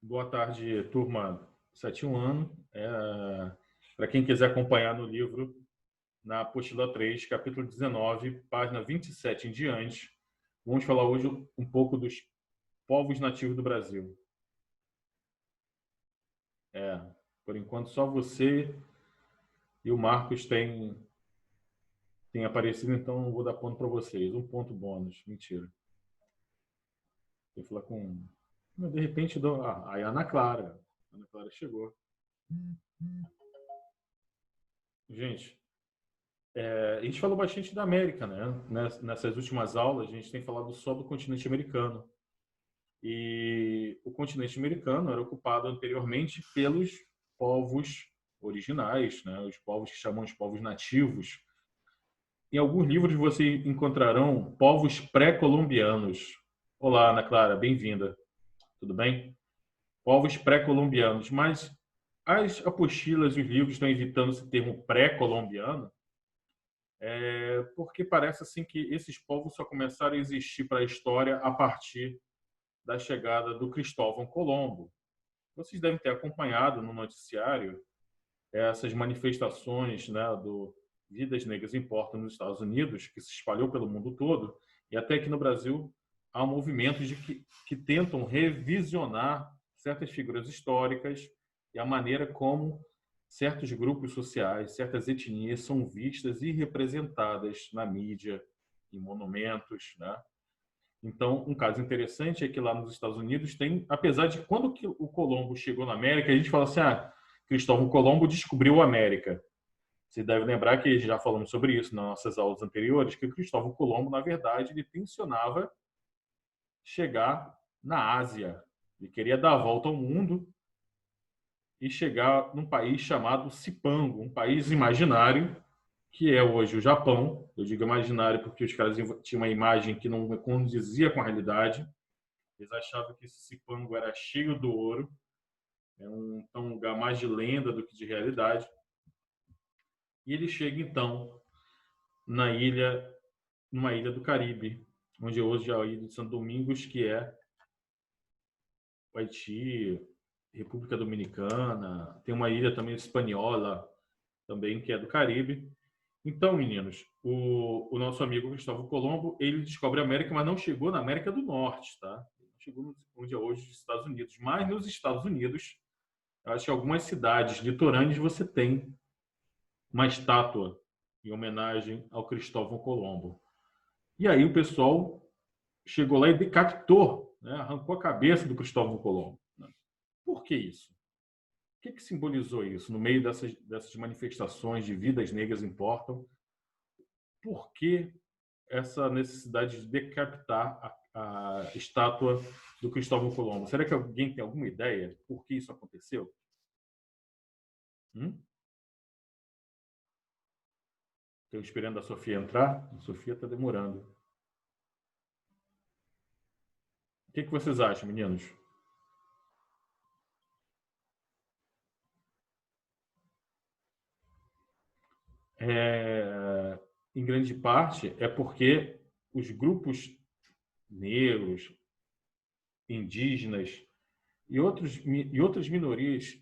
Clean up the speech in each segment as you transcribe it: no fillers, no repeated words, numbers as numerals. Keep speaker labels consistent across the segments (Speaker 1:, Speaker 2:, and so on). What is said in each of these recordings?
Speaker 1: Boa tarde, turma 71 ano. Para quem quiser acompanhar no livro, na apostila 3, capítulo 19, página 27 em diante, vamos falar hoje um pouco dos povos nativos do Brasil. Por enquanto, só você e o Marcos têm aparecido, então não vou dar ponto para vocês. Um ponto bônus. Mentira. Vou falar com... De repente, a Ana Clara. A Ana Clara chegou. Gente, a gente falou bastante da América, né? Nessas últimas aulas, a gente tem falado só do continente americano. E o continente americano era ocupado anteriormente pelos povos originais, né? Os povos que chamam de povos nativos. Em alguns livros você encontrarão povos pré-colombianos. Olá, Ana Clara, bem-vinda. Tudo bem? Povos pré-colombianos. Mas as apostilas e os livros estão evitando esse termo pré-colombiano, porque parece assim que esses povos só começaram a existir para a história a partir da chegada do Cristóvão Colombo. Vocês devem ter acompanhado no noticiário essas manifestações, né, do Vidas Negras Importam nos Estados Unidos, que se espalhou pelo mundo todo, e até aqui no Brasil há movimentos que tentam revisionar certas figuras históricas e a maneira como certos grupos sociais, certas etnias são vistas e representadas na mídia, em monumentos, né? Então, um caso interessante é que lá nos Estados Unidos tem, apesar de quando o Colombo chegou na América, a gente fala assim, Cristóvão Colombo descobriu a América. Você deve lembrar que já falamos sobre isso nas nossas aulas anteriores, que o Cristóvão Colombo, na verdade, ele tensionava chegar na Ásia. Ele queria dar a volta ao mundo e chegar num país chamado Cipango, um país imaginário, que é hoje o Japão. Eu digo imaginário porque os caras tinham uma imagem que não condizia com a realidade. Eles achavam que esse Cipango era cheio do ouro, é um lugar mais de lenda do que de realidade. E ele chega, então, numa ilha do Caribe, onde hoje é a ilha de Santo Domingos, que é o Haiti, República Dominicana, tem uma ilha também espanhola, também, que é do Caribe. Então, meninos, o nosso amigo Cristóvão Colombo, ele descobre a América, mas não chegou na América do Norte, tá? Ele chegou onde é hoje os Estados Unidos. Mas nos Estados Unidos, eu acho que algumas cidades litorâneas você tem uma estátua em homenagem ao Cristóvão Colombo. E aí o pessoal chegou lá e decapitou, né? Arrancou a cabeça do Cristóvão Colombo. Né? Por que isso? O que simbolizou isso no meio dessas manifestações de vidas negras importam? Por que essa necessidade de decapitar a estátua do Cristóvão Colombo? Será que alguém tem alguma ideia por que isso aconteceu? Estou esperando a Sofia entrar. A Sofia está demorando. O que vocês acham, meninos? Em grande parte, é porque os grupos negros, indígenas e outras minorias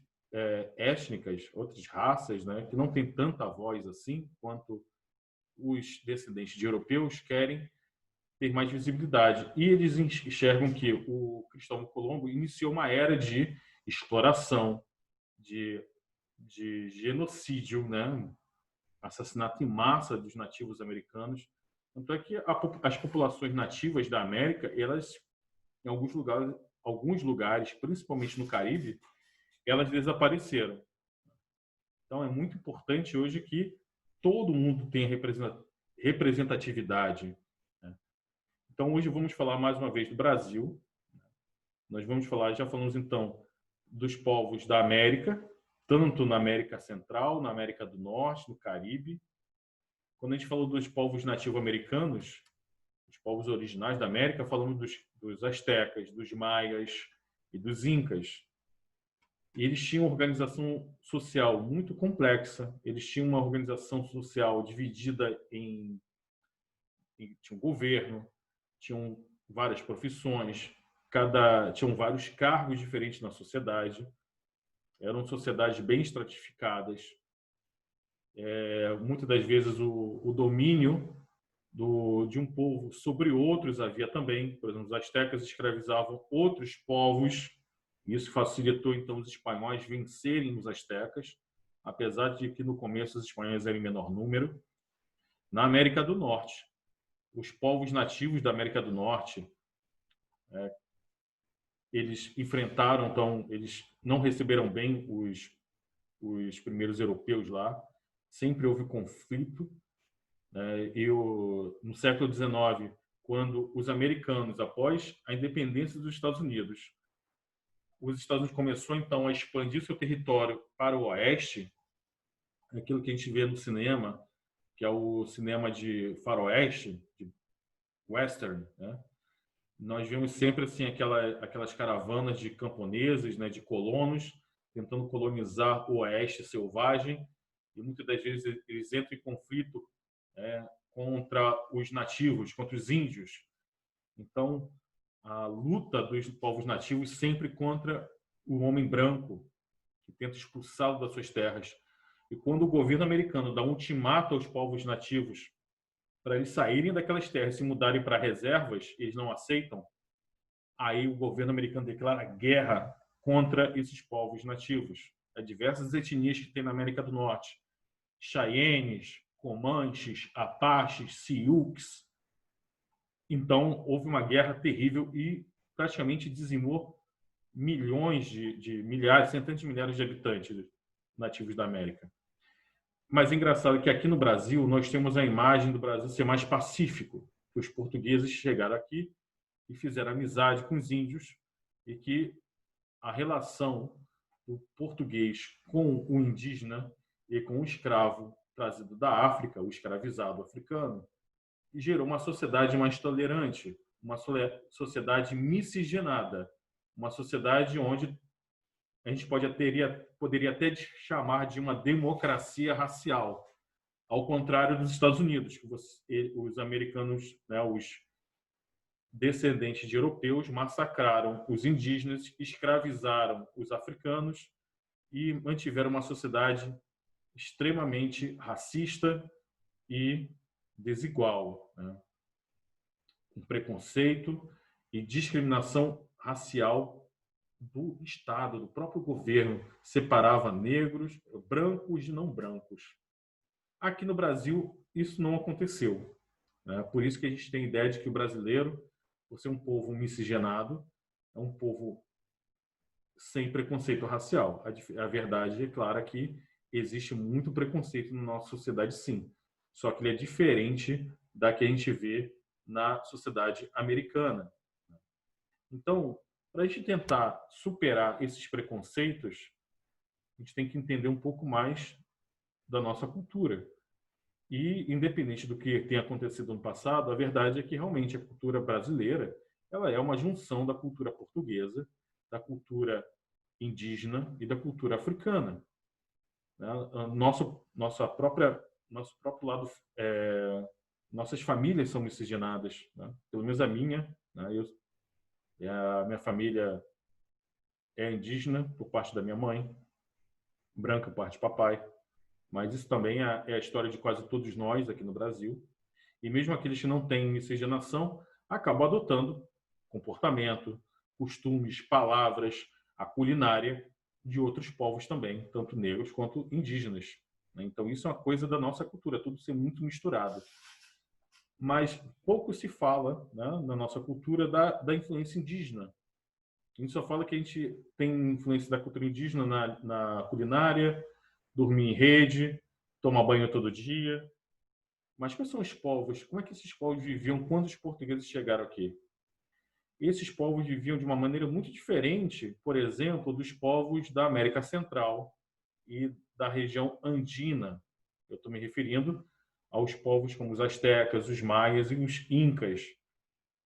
Speaker 1: étnicas, outras raças, né, que não têm tanta voz assim quanto os descendentes de europeus, querem ter mais visibilidade. E eles enxergam que o Cristóvão Colombo iniciou uma era de exploração, de genocídio, né? Assassinato em massa dos nativos americanos. Tanto é que as populações nativas da América, elas, em alguns lugares, principalmente no Caribe, elas desapareceram. Então, é muito importante hoje que todo mundo tenha representatividade. Né? Então, hoje vamos falar mais uma vez do Brasil. Nós vamos falar, já falamos então, dos povos da América, tanto na América Central, na América do Norte, no Caribe. Quando a gente falou dos povos nativo-americanos, os povos originais da América, falamos dos astecas, dos maias e dos incas. E eles tinham uma organização social muito complexa. Eles tinham uma organização social dividida tinha um governo, tinham várias profissões, tinham vários cargos diferentes na sociedade, eram sociedades bem estratificadas. Muitas das vezes o domínio de um povo sobre outros havia também. Por exemplo, os astecas escravizavam outros povos. Isso facilitou, então, os espanhóis vencerem os astecas, apesar de que no começo os espanhóis eram em menor número. Na América do Norte, os povos nativos da América do Norte, eles enfrentaram, então, eles não receberam bem os primeiros europeus lá. Sempre houve conflito. No século XIX, quando os americanos, após a independência dos Estados Unidos, os Estados Unidos começou então a expandir seu território para o oeste, aquilo que a gente vê no cinema, que é o cinema de faroeste, de western, né? Nós vemos sempre assim aquelas caravanas de camponeses, né, de colonos, tentando colonizar o oeste selvagem, e muitas das vezes eles entram em conflito contra os nativos, contra os índios. Então, a luta dos povos nativos sempre contra o homem branco, que tenta expulsá-lo das suas terras. E quando o governo americano dá um ultimato aos povos nativos para eles saírem daquelas terras e se mudarem para reservas, eles não aceitam, aí o governo americano declara guerra contra esses povos nativos. Há diversas etnias que tem na América do Norte. Cheyennes, Comanches, Apaches, Sioux. Então, houve uma guerra terrível e praticamente dizimou milhões milhares, centenas de milhares de habitantes nativos da América. Mas é engraçado que aqui no Brasil, nós temos a imagem do Brasil ser mais pacífico, que os portugueses chegaram aqui e fizeram amizade com os índios e que a relação do português com o indígena e com o escravo trazido da África, o escravizado africano, e gerou uma sociedade mais tolerante, uma sociedade miscigenada, uma sociedade onde a gente poderia até chamar de uma democracia racial, ao contrário dos Estados Unidos, que os americanos, né, os descendentes de europeus, massacraram os indígenas, escravizaram os africanos e mantiveram uma sociedade extremamente racista e desigual, né? Com preconceito e discriminação racial do Estado, do próprio governo, separava negros, brancos de não brancos. Aqui no Brasil, isso não aconteceu, né? Por isso que a gente tem a ideia de que o brasileiro, por ser um povo miscigenado, é um povo sem preconceito racial. A verdade é clara que existe muito preconceito na nossa sociedade, sim. Só que ele é diferente da que a gente vê na sociedade americana. Então, para a gente tentar superar esses preconceitos, a gente tem que entender um pouco mais da nossa cultura. E, independente do que tenha acontecido no passado, a verdade é que realmente a cultura brasileira ela é uma junção da cultura portuguesa, da cultura indígena e da cultura africana. Nosso próprio lado, nossas famílias são miscigenadas, né? Pelo menos a minha, né? A minha família é indígena por parte da minha mãe, branca por parte do papai, mas isso também é a história de quase todos nós aqui no Brasil. E mesmo aqueles que não têm miscigenação acabam adotando comportamento, costumes, palavras, a culinária de outros povos também, tanto negros quanto indígenas. Então, isso é uma coisa da nossa cultura, tudo ser muito misturado. Mas pouco se fala, né, na nossa cultura da influência indígena. A gente só fala que a gente tem influência da cultura indígena na culinária, dormir em rede, tomar banho todo dia. Mas quais são os povos? Como é que esses povos viviam quando os portugueses chegaram aqui? Esses povos viviam de uma maneira muito diferente, por exemplo, dos povos da América Central e da região andina. Eu estou me referindo aos povos como os astecas, os maias e os incas.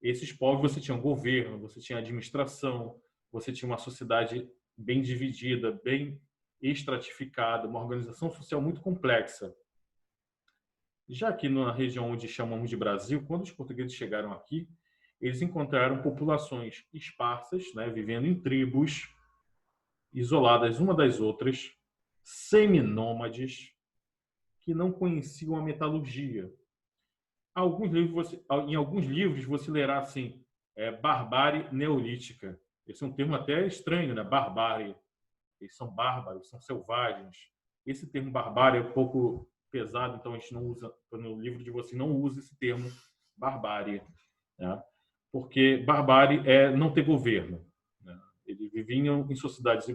Speaker 1: Esses povos você tinha um governo, você tinha administração, você tinha uma sociedade bem dividida, bem estratificada, uma organização social muito complexa. Já aqui na região onde chamamos de Brasil, quando os portugueses chegaram aqui, eles encontraram populações esparsas, né, vivendo em tribos, isoladas uma das outras, seminômades, que não conheciam a metalurgia. Em alguns livros você lerá assim, barbárie neolítica. Esse é um termo até estranho, né? Barbárie. Eles são bárbaros, são selvagens. Esse termo barbárie é um pouco pesado, então a gente não usa, no livro de você não usa esse termo barbárie, né? Porque barbárie é não ter governo, né? Eles viviam em sociedades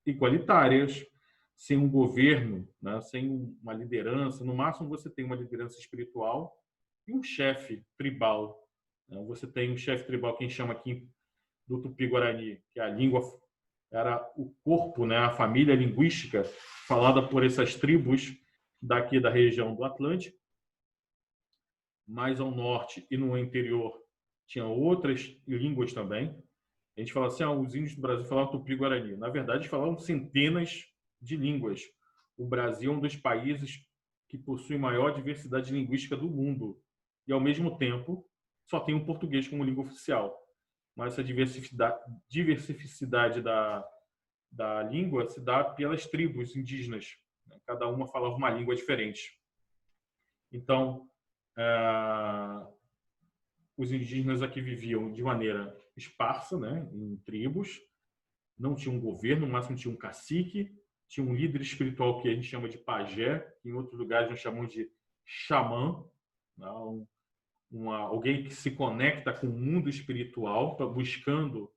Speaker 1: igualitárias, sem um governo, né? Sem uma liderança. No máximo você tem uma liderança espiritual e um chefe tribal, né? Você tem um chefe tribal que a gente chama aqui do Tupi-Guarani, que a língua era o corpo, né? A família linguística falada por essas tribos daqui da região do Atlântico. Mais ao norte e no interior tinha outras línguas também. A gente fala assim, os índios do Brasil falavam Tupi-Guarani. Na verdade, eles falavam centenas de línguas. O Brasil é um dos países que possui maior diversidade linguística do mundo. E, ao mesmo tempo, só tem o português como língua oficial. Mas essa diversificidade da língua se dá pelas tribos indígenas. Cada uma falava uma língua diferente. Então, os indígenas aqui viviam de maneira esparsa, né, em tribos, não tinha um governo, no máximo tinha um cacique, tinha um líder espiritual que a gente chama de pajé, que em outros lugares nós chamamos de xamã, né, alguém que se conecta com o mundo espiritual, buscando,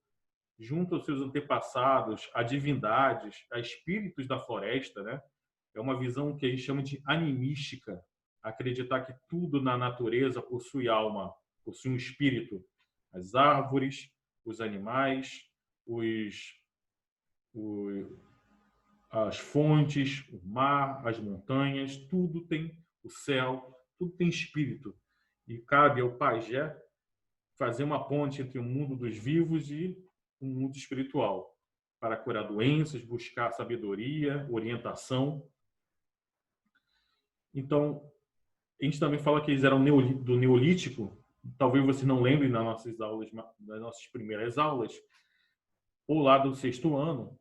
Speaker 1: junto aos seus antepassados, a divindades, a espíritos da floresta, né? É uma visão que a gente chama de animística, acreditar que tudo na natureza possui alma, possui um espírito. As árvores, os animais, as fontes, o mar, as montanhas, tudo tem o céu, tudo tem espírito. E cabe ao pajé fazer uma ponte entre o mundo dos vivos e o mundo espiritual, para curar doenças, buscar sabedoria, orientação. Então, a gente também fala que eles eram do Neolítico. Talvez você não lembre nas nossas primeiras aulas, ou lá do 6º ano,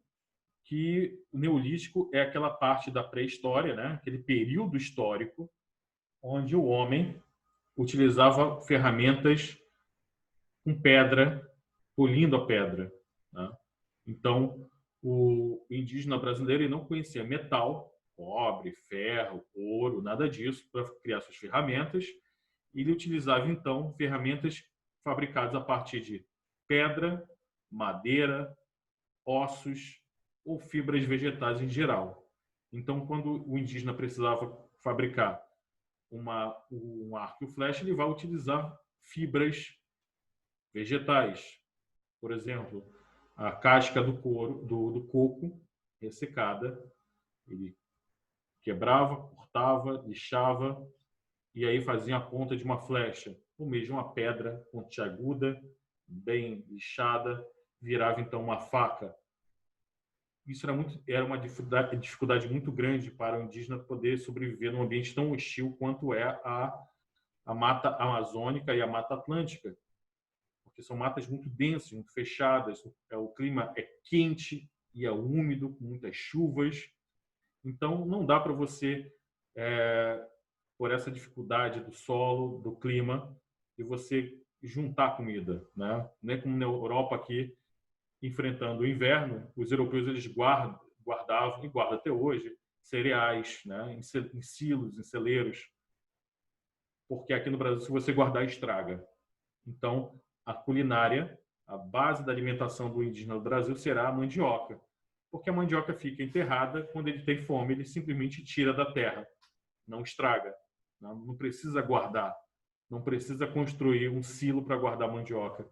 Speaker 1: que o Neolítico é aquela parte da pré-história, né? Aquele período histórico onde o homem utilizava ferramentas com pedra, polindo a pedra, né? Então, o indígena brasileiro ele não conhecia metal, cobre, ferro, ouro, nada disso para criar suas ferramentas. Ele utilizava, então, ferramentas fabricadas a partir de pedra, madeira, ossos ou fibras vegetais em geral. Então, quando o indígena precisava fabricar um arco e flecha, ele vai utilizar fibras vegetais. Por exemplo, a casca do coco ressecada, ele quebrava, cortava, lixava e aí fazia a ponta de uma flecha, ou mesmo uma pedra pontiaguda, bem lixada, virava então uma faca. Isso era uma dificuldade muito grande para o indígena poder sobreviver num ambiente tão hostil quanto é a mata amazônica e a mata atlântica, porque são matas muito densas, muito fechadas, o clima é quente e é úmido, com muitas chuvas. Então, não dá para você, por essa dificuldade do solo, do clima, e você juntar comida, né? Não é como na Europa aqui, enfrentando o inverno, os europeus eles guardavam, e guardam até hoje, cereais, né? Em silos, em celeiros, porque aqui no Brasil, se você guardar, estraga. Então, a culinária, a base da alimentação do indígena do Brasil será a mandioca, porque a mandioca fica enterrada, quando ele tem fome, ele simplesmente tira da terra, não estraga, não precisa guardar, não precisa construir um silo para guardar mandioca.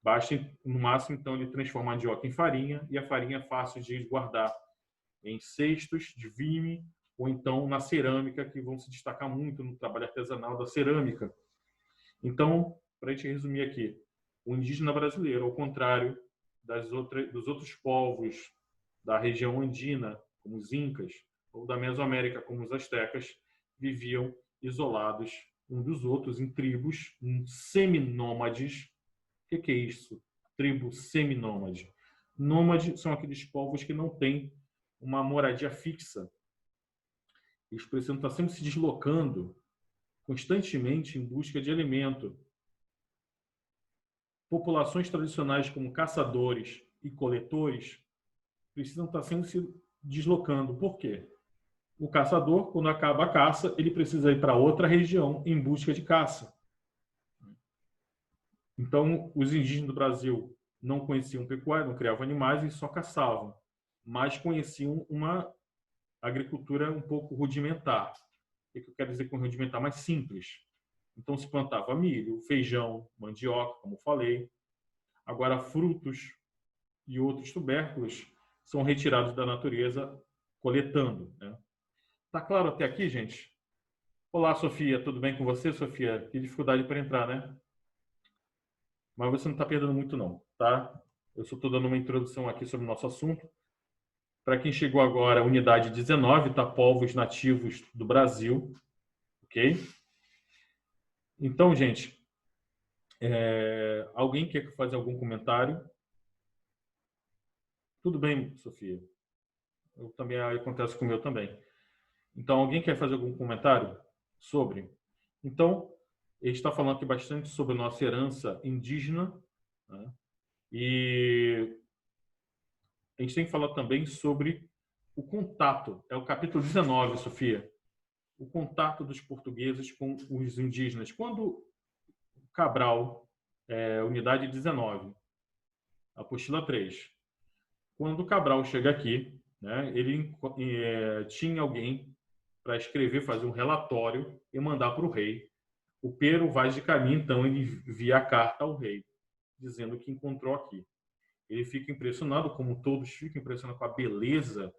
Speaker 1: Basta, no máximo, então, ele transformar a mandioca em farinha, e a farinha é fácil de guardar em cestos de vime, ou então na cerâmica, que vão se destacar muito no trabalho artesanal da cerâmica. Então, para a gente resumir aqui, o indígena brasileiro, ao contrário dos outros povos da região andina, como os incas, ou da Mesoamérica, como os astecas, viviam isolados um dos outros em tribos seminômades. O que é isso? Tribo seminômade. Nômade são aqueles povos que não têm uma moradia fixa. Eles precisam estar sempre se deslocando constantemente em busca de alimento. Populações tradicionais como caçadores e coletores precisam estar sempre se deslocando. Por quê? O caçador, quando acaba a caça, ele precisa ir para outra região em busca de caça. Então, os indígenas do Brasil não conheciam pecuária, não criavam animais e só caçavam, mas conheciam uma agricultura um pouco rudimentar. O que eu quero dizer com rudimentar? Mais simples. Então, se plantava milho, feijão, mandioca, como falei. Agora, frutos e outros tubérculos são retirados da natureza coletando, né? Tá claro até aqui, gente? Olá, Sofia. Tudo bem com você, Sofia? Que dificuldade para entrar, né? Mas você não está perdendo muito, não, tá? Eu só estou dando uma introdução aqui sobre o nosso assunto. Para quem chegou agora, unidade 19, tá? Povos nativos do Brasil, ok? Então, gente, alguém quer fazer algum comentário? Tudo bem, Sofia. Eu também acontece com o meu também. Então, alguém quer fazer algum comentário sobre? Então, ele está falando aqui bastante sobre a nossa herança indígena, né? E a gente tem que falar também sobre o contato. É o capítulo 19, Sofia. O contato dos portugueses com os indígenas. Quando Cabral, unidade 19, apostila 3. Quando Cabral chega aqui, né, ele tinha alguém para escrever, fazer um relatório e mandar para o rei. O Pero Vaz de Caminha, então, ele envia a carta ao rei, dizendo que encontrou aqui. Ele fica impressionado, como todos ficam impressionados com a beleza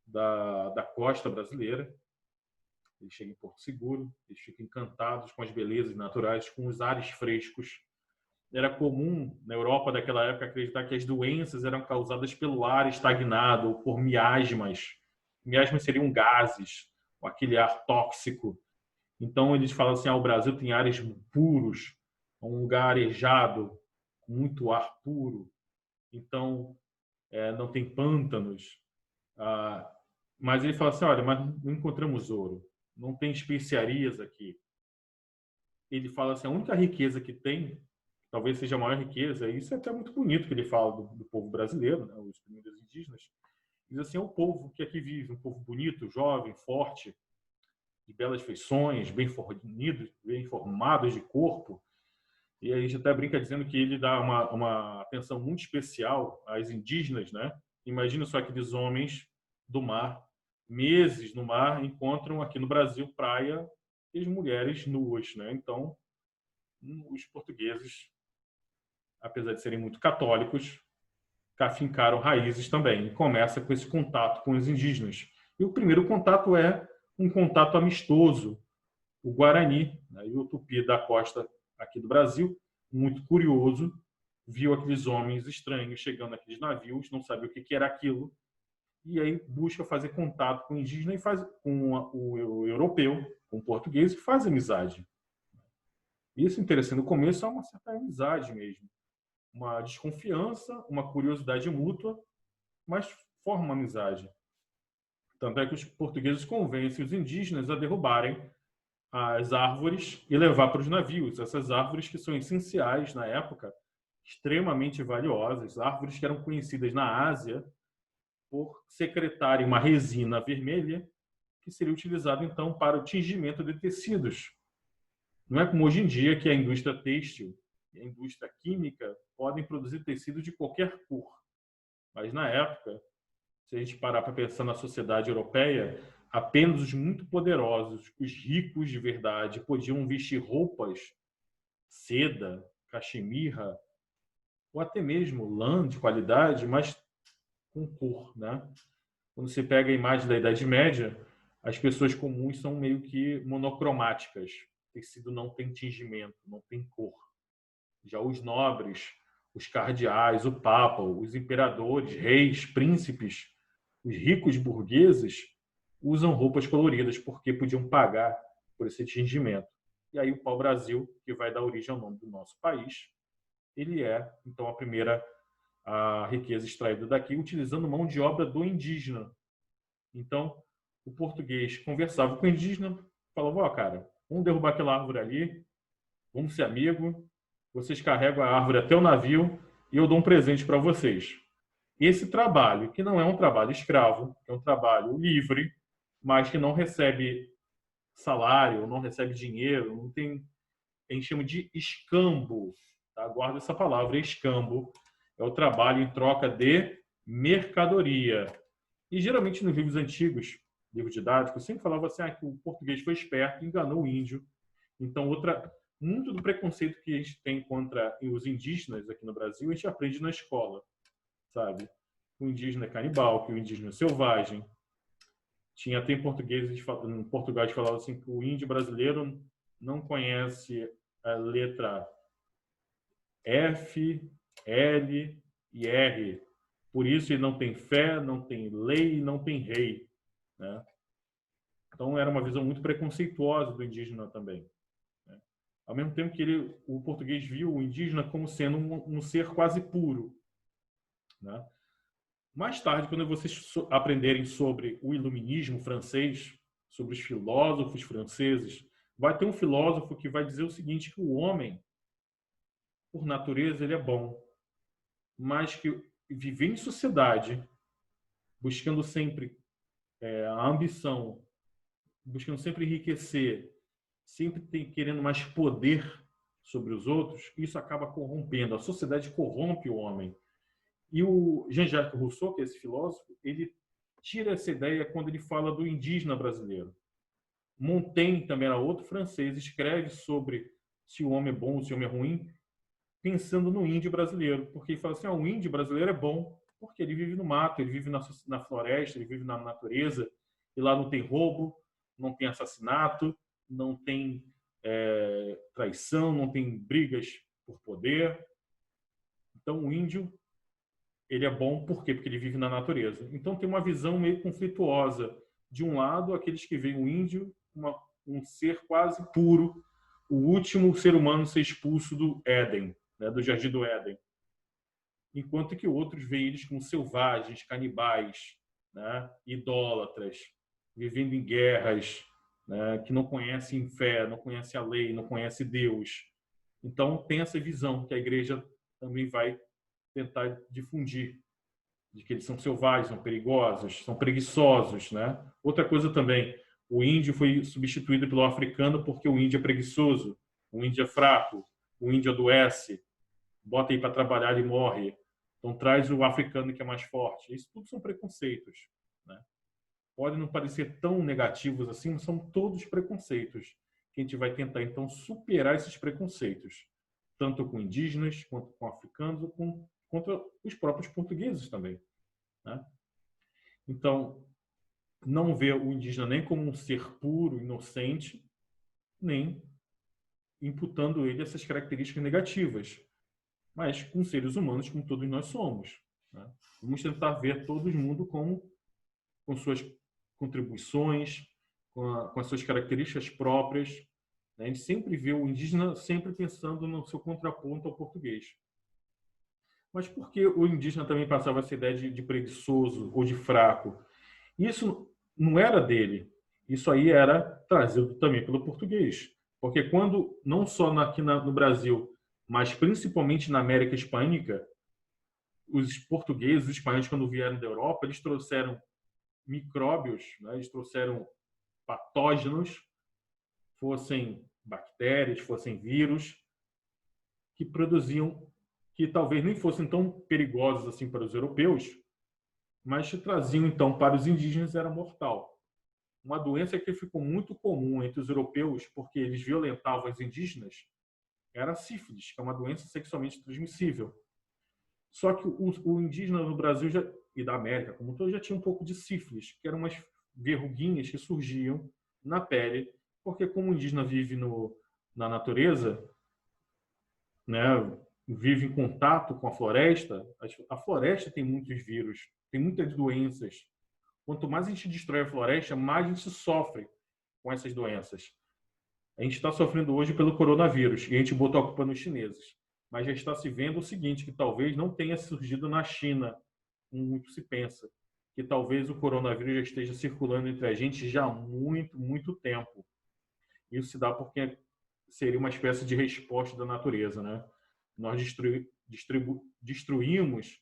Speaker 1: da costa brasileira. Ele chega em Porto Seguro, eles ficam encantados com as belezas naturais, com os ares frescos. Era comum, na Europa daquela época, acreditar que as doenças eram causadas pelo ar estagnado, ou por miasmas. Miasmas seriam gases, ou aquele ar tóxico. Então, eles falam assim, o Brasil tem ares puros, um lugar arejado, com muito ar puro. Então, não tem pântanos. Mas ele fala assim, olha, mas não encontramos ouro, não tem especiarias aqui. Ele fala assim, a única riqueza que tem, talvez seja a maior riqueza, e isso é até muito bonito que ele fala do povo brasileiro, né, os primeiros indígenas, diz assim, é o povo que aqui vive, um povo bonito, jovem, forte, de belas feições, bem fornidos, bem formados de corpo. E a gente até brinca dizendo que ele dá uma atenção muito especial às indígenas, né? Imagina só aqueles homens do mar, meses no mar, encontram aqui no Brasil praia e as mulheres nuas, né? Então, os portugueses, apesar de serem muito católicos, afincaram raízes também. E começa com esse contato com os indígenas. E o primeiro contato é um contato amistoso. O Guarani, né, e o Tupi da costa aqui do Brasil, muito curioso, viu aqueles homens estranhos chegando naqueles navios, não sabia o que era aquilo, e aí busca fazer contato com o indígena e faz com o europeu, com o português, e faz amizade. Isso é interessante. No começo é uma certa amizade mesmo, uma desconfiança, uma curiosidade mútua, mas forma uma amizade. Tanto é que os portugueses convencem os indígenas a derrubarem as árvores e levar para os navios. Essas árvores que são essenciais na época, extremamente valiosas, árvores que eram conhecidas na Ásia por secretarem uma resina vermelha que seria utilizada então para o tingimento de tecidos. Não é como hoje em dia que a indústria têxtil e a indústria química podem produzir tecido de qualquer cor. Mas na época, se a gente parar para pensar na sociedade europeia, apenas os muito poderosos, os ricos de verdade, podiam vestir roupas, seda, caxemirra, ou até mesmo lã de qualidade, mas com cor, né? Quando você pega a imagem da Idade Média, as pessoas comuns são meio que monocromáticas. O tecido não tem tingimento, não tem cor. Já os nobres, os cardeais, o papa, os imperadores, reis, príncipes, os ricos burgueses usam roupas coloridas porque podiam pagar por esse tingimento. E aí o pau-brasil, que vai dar origem ao nome do nosso país, ele é, então, a riqueza extraída daqui, utilizando mão de obra do indígena. Então, o português conversava com o indígena, falava, ó, cara, vamos derrubar aquela árvore ali, vamos ser amigos, vocês carregam a árvore até o navio e eu dou um presente para vocês. Esse trabalho, que não é um trabalho escravo, é um trabalho livre, mas que não recebe salário, não recebe dinheiro, não tem, a gente chama de escambo, tá? Guarda essa palavra, escambo, é o trabalho em troca de mercadoria. E geralmente nos livros antigos, livros didáticos, sempre falava assim, que o português foi esperto, enganou o índio. Então, muito do preconceito que a gente tem contra os indígenas aqui no Brasil, a gente aprende na escola, sabe? O indígena é canibal, que o indígena é selvagem. Tinha até em português, em Portugal, a gente falava assim que o índio brasileiro não conhece a letra F, L e R. Por isso ele não tem fé, não tem lei, não tem rei, né? Então era uma visão muito preconceituosa do indígena também, né? Ao mesmo tempo que o português viu o indígena como sendo um ser quase puro, né? Mais tarde, quando vocês aprenderem sobre o iluminismo francês, sobre os filósofos franceses, vai ter um filósofo que vai dizer o seguinte, que o homem, por natureza, ele é bom, mas que viver em sociedade, buscando sempre a ambição, buscando sempre enriquecer, sempre querendo mais poder sobre os outros, isso acaba corrompendo. A sociedade corrompe o homem. E o Jean-Jacques Rousseau, que é esse filósofo, ele tira essa ideia quando ele fala do indígena brasileiro. Montaigne, também era outro francês, escreve sobre se o homem é bom ou se o homem é ruim, pensando no índio brasileiro. Porque ele fala assim, o índio brasileiro é bom, porque ele vive no mato, ele vive na floresta, ele vive na natureza, e lá não tem roubo, não tem assassinato, não tem traição, não tem brigas por poder. Então, o índio ele é bom por quê? Porque ele vive na natureza. Então tem uma visão meio conflituosa. De um lado, aqueles que veem o índio, um ser quase puro, o último ser humano a ser expulso do Éden, né, do Jardim do Éden. Enquanto que outros veem eles como selvagens, canibais, né, idólatras, vivendo em guerras, né, que não conhecem fé, não conhecem a lei, não conhecem Deus. Então tem essa visão que a igreja também vai tentar difundir, de que eles são selvagens, são perigosos, são preguiçosos, né? Outra coisa também, o índio foi substituído pelo africano porque o índio é preguiçoso, o índio é fraco, o índio adoece, bota aí para trabalhar e morre. Então traz o africano que é mais forte. Isso tudo são preconceitos, né? Podem não parecer tão negativos assim, mas são todos preconceitos que a gente vai tentar então superar esses preconceitos, tanto com indígenas quanto com africanos, contra os próprios portugueses também, né? Então, não vê o indígena nem como um ser puro, inocente, nem imputando ele essas características negativas, mas com seres humanos como todos nós somos, né? Vamos tentar ver todo mundo com suas contribuições, com as suas características próprias, né? A gente sempre vê o indígena sempre pensando no seu contraponto ao português. Mas por que o indígena também passava essa ideia de preguiçoso ou de fraco? Isso não era dele. Isso aí era trazido também pelo português. Porque quando, não só aqui no Brasil, mas principalmente na América Hispânica, os portugueses, os espanhóis, quando vieram da Europa, eles trouxeram micróbios, né? Eles trouxeram patógenos, fossem bactérias, fossem vírus, que produziam, que talvez nem fossem tão perigosos assim para os europeus, mas que traziam então para os indígenas era mortal. Uma doença que ficou muito comum entre os europeus, porque eles violentavam os indígenas, era a sífilis, que é uma doença sexualmente transmissível. Só que o indígena no Brasil e da América como um todo já tinha um pouco de sífilis, que eram umas verruguinhas que surgiam na pele, porque como o indígena vive na natureza, né, vive em contato com a floresta tem muitos vírus, tem muitas doenças. Quanto mais a gente destrói a floresta, mais a gente sofre com essas doenças. A gente está sofrendo hoje pelo coronavírus e a gente botou a culpa nos chineses. Mas já está se vendo o seguinte, que talvez não tenha surgido na China, como muito se pensa, que talvez o coronavírus já esteja circulando entre a gente já há muito, muito tempo. Isso se dá porque seria uma espécie de resposta da natureza, né? Nós destruímos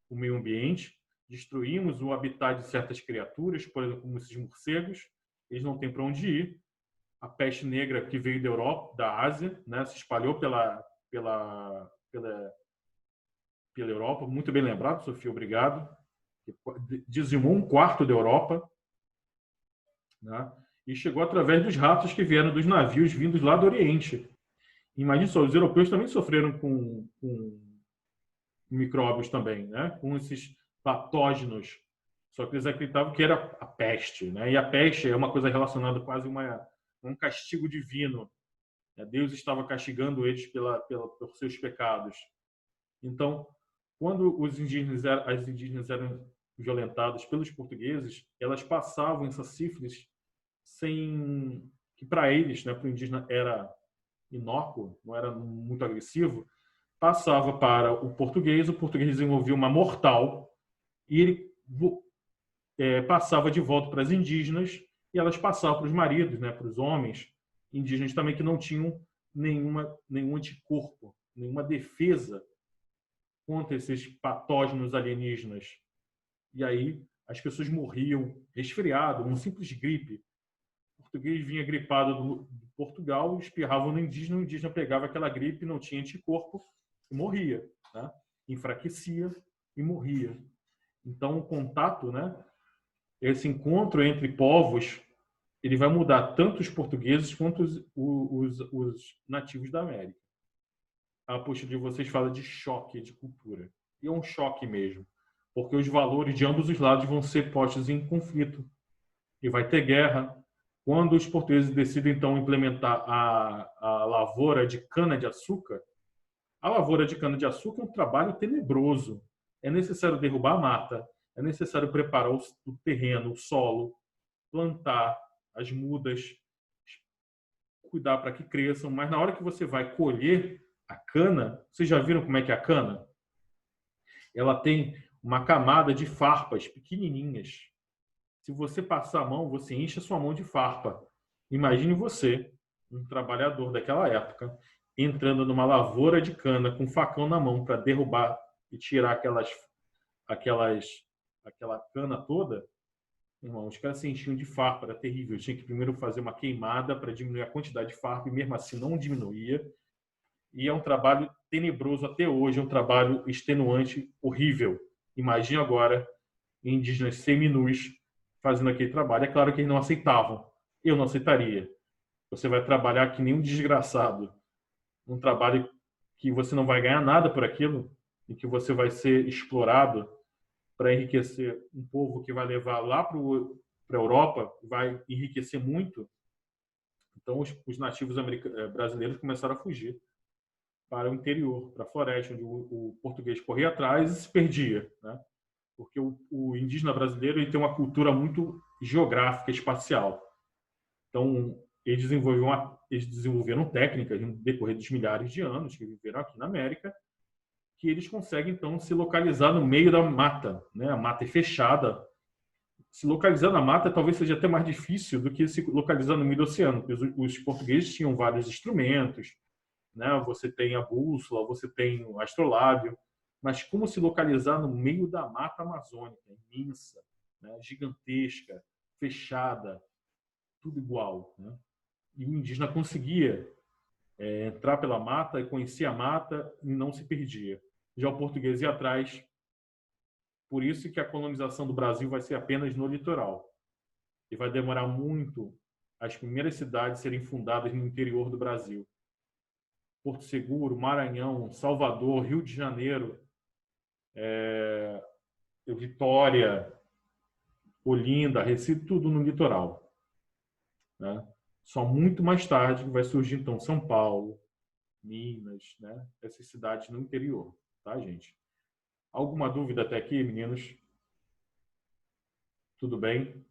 Speaker 1: o meio ambiente, destruímos o habitat de certas criaturas, por exemplo, como esses morcegos, eles não têm para onde ir. A peste negra que veio da Europa, da Ásia, né, se espalhou pela Europa, muito bem lembrado, Sofia, obrigado. Dizimou um quarto da Europa, né, e chegou através dos ratos que vieram dos navios vindos lá do Oriente. Imagina só, os europeus também sofreram com micróbios também, né, com esses patógenos. Só que eles acreditavam que era a peste, né, e a peste é uma coisa relacionada quase a um castigo divino. Deus estava castigando eles por seus pecados. Então, quando as indígenas eram violentadas pelos portugueses, elas passavam essa sífilis sem que para eles, né, para o indígena era inócuo, não era muito agressivo, passava para o português desenvolvia uma mortal e ele passava de volta para as indígenas e elas passavam para os maridos, né, para os homens indígenas também que não tinham nenhum anticorpo, nenhuma defesa contra esses patógenos alienígenas. E aí as pessoas morriam resfriado, uma simples gripe. O português vinha gripado do Portugal, espirrava no indígena, o indígena pegava aquela gripe, não tinha anticorpo e morria, né? Enfraquecia e morria. Então o contato, né, esse encontro entre povos, ele vai mudar tanto os portugueses quanto os nativos da América. A postura de vocês fala de choque de cultura. E é um choque mesmo, porque os valores de ambos os lados vão ser postos em conflito. E vai ter guerra. Quando os portugueses decidem, então, implementar a lavoura de cana-de-açúcar, a lavoura de cana-de-açúcar é um trabalho tenebroso. É necessário derrubar a mata, é necessário preparar o terreno, o solo, plantar as mudas, cuidar para que cresçam, mas na hora que você vai colher a cana, vocês já viram como é que é a cana? Ela tem uma camada de farpas pequenininhas. Se você passar a mão, você enche a sua mão de farpa. Imagine você, um trabalhador daquela época, entrando numa lavoura de cana com um facão na mão para derrubar e tirar aquela cana toda. Irmão, os caras se enchiam de farpa, era terrível. Eu tinha que primeiro fazer uma queimada para diminuir a quantidade de farpa e mesmo assim não diminuía. E é um trabalho tenebroso até hoje, é um trabalho extenuante, horrível. Imagine agora indígenas seminus fazendo aquele trabalho. É claro que eles não aceitavam. Eu não aceitaria. Você vai trabalhar que nem um desgraçado. Um trabalho que você não vai ganhar nada por aquilo e que você vai ser explorado para enriquecer um povo que vai levar lá para a Europa, vai enriquecer muito. Então, os nativos brasileiros começaram a fugir para o interior, para a floresta, onde o português corria atrás e se perdia, né? Porque o indígena brasileiro ele tem uma cultura muito geográfica, espacial. Então, eles desenvolveram técnicas no decorrer dos milhares de anos que viveram aqui na América, que eles conseguem, então, se localizar no meio da mata, né? A mata é fechada. Se localizar na mata talvez seja até mais difícil do que se localizar no meio do oceano, porque os portugueses tinham vários instrumentos, né? Você tem a bússola, você tem o astrolábio, mas como se localizar no meio da mata amazônica, imensa, né? Gigantesca, fechada, tudo igual, né? E o indígena conseguia entrar pela mata e conhecer a mata e não se perdia. Já o português ia atrás, por isso que a colonização do Brasil vai ser apenas no litoral. E vai demorar muito as primeiras cidades serem fundadas no interior do Brasil. Porto Seguro, Maranhão, Salvador, Rio de Janeiro, Vitória, Olinda, Recife, tudo no litoral, né? Só muito mais tarde que vai surgir, então, São Paulo, Minas, né? Essas cidades no interior, tá, gente? Alguma dúvida até aqui, meninos? Tudo bem?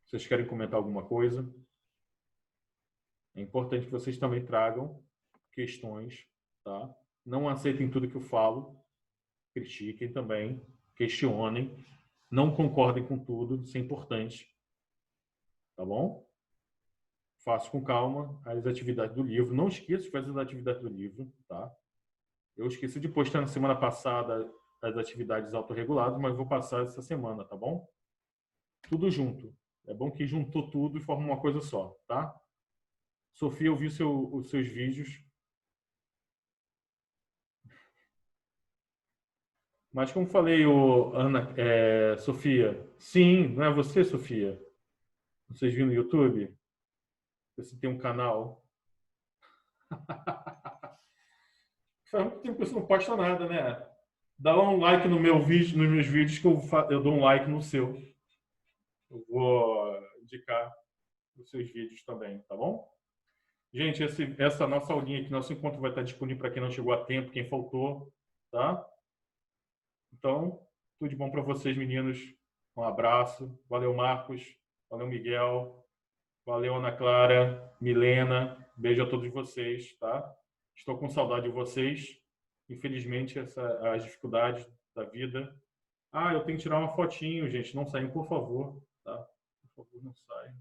Speaker 1: Vocês querem comentar alguma coisa? É importante que vocês também tragam questões, tá? Não aceitem tudo que eu falo, critiquem também, questionem, não concordem com tudo, isso é importante, tá bom? Faça com calma as atividades do livro. Não esqueça de fazer as atividades do livro, tá? Eu esqueci de postar na semana passada as atividades autorreguladas, mas vou passar essa semana, tá bom? Tudo junto. É bom que juntou tudo e forma uma coisa só, tá? Sofia, eu vi os seus vídeos. Mas como falei, Sofia, sim, não é você, Sofia? Vocês viram no YouTube? Você tem um canal. Faz muito tempo que você não posta nada, né? Dá um like no meu vídeo, nos meus vídeos que eu dou um like no seu. Eu vou indicar os seus vídeos também, tá bom? Gente, essa nossa aulinha aqui, nosso encontro vai estar disponível para quem não chegou a tempo, quem faltou, tá? Então, tudo de bom para vocês, meninos. Um abraço. Valeu, Marcos. Valeu, Miguel. Valeu, Ana Clara, Milena. Beijo a todos vocês, tá? Estou com saudade de vocês. Infelizmente, as dificuldades da vida. Ah, eu tenho que tirar uma fotinho, gente. Não saiam, por favor, tá? Por favor, não saiam.